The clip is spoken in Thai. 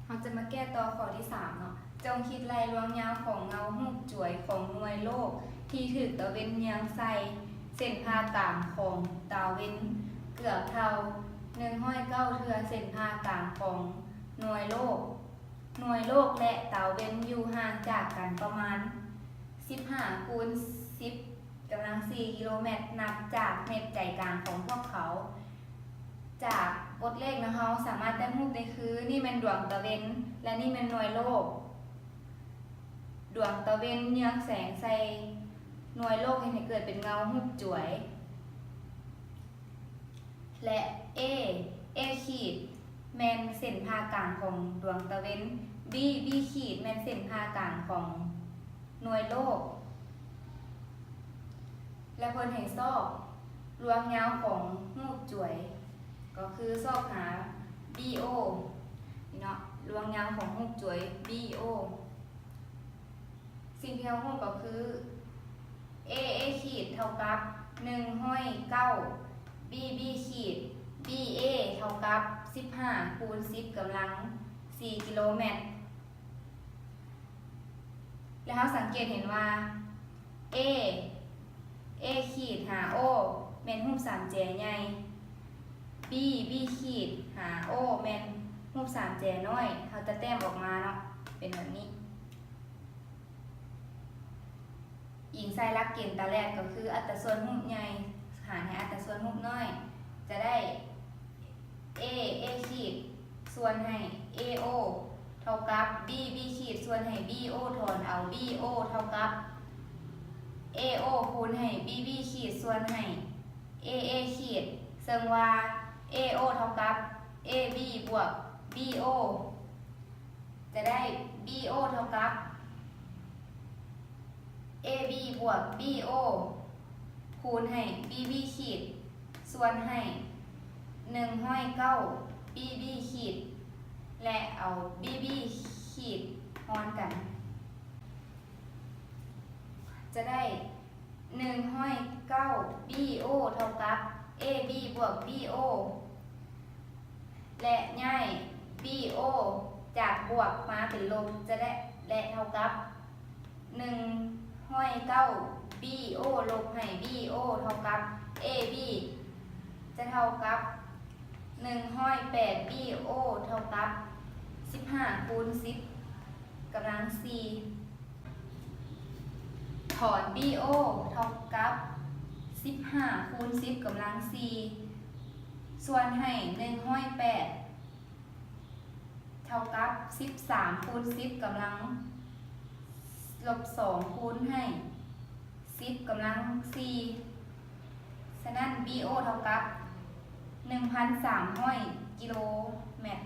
เราจะมาแก้ต่อข้อที่3เนาะจงคิดไล่ลวงยาวของเงาหูกจ่วยของหน่วยโลกที่ถึกตะเวนเยียงใส่เส้นผ่ากลางของตะเวนเกือบเท่า109เทื่อเส้นผ่ากลางของหน่วยโลกและตะเวนอยู่ห่างจากกันประมาณ15 คูณ 10 กำลัง 4 กิโลเมตรนับจากเม็ดใจกลางของพวกเขาจากบทเลขนะคะเราสามารถได้รูปได้คือนี่เป็นดวงตะเวนและนี่เป็นหน่วยโลกดวงตะเวนเยื้องแสงใส่หน่วยโลกให้เกิดเป็นเงาหุบจ่วยและ A ขีดแมนเส้นผ่ากลางของดวงตะเวน B ขีดแมนเส้นผ่ากลางของหน่วยโลกและเพิ่นให้ซอกรวงยาวของหุบจ่วยก็คือซอกหา BO นี่เนาะรวงยาวของหุบจ่วย BO สิ่งที่เราพูดก็คือ A ขีดเท่ากับ109 B ขีด BA เท่ากับ15 คูณ 10 กำลัง 4 กิโลเมตรแล้วเราสังเกตเห็นว่า A ขีดหา O แม่นรูปสามแจใหญ่ B ขีดหา O แม่นรูปสามแจน้อยเราจะแต้มออกมาเนาะเป็นแบบนี้อิงใส่หลักเกณฑ์ตาแรกก็คืออัตราส่วนรูปใหญ่หารให้อัตราส่วนรูปน้อยจะได้ A ขีดส่วนให้ AO เท่ากับ B ขีดส่วนให้ BO ถอนเอา BO เท่ากับ AO คูณให้ BB ขีดส่วนให้ AA ขีดซึ่งว่า AO เท่ากับ AB บวก BO จะได้ BO เท่ากับ AB บวก BO คูณให้ BB ขีดส่วนให้109 BB ขีดและเอา BB ขีดหารกันจะได้109 BO เท่ากับ AB บวก BO และง่าย BO จากบวกมาเป็นลบจะได้และเท่ากับ109 BO ลบให้ BO เท่ากับ AB จะเท่ากับ108 BO เท่ากับ15 คูณ 10 กำลัง 4ถอน BO เท่ากับ15 คูณ 10 กำลัง 4ส่วนให้108เท่ากับ13 คูณ 10 กำลังลบ2คูณให้10 กำลัง 4ฉะนั้น BO เท่ากับ1,300 กิโลเมตร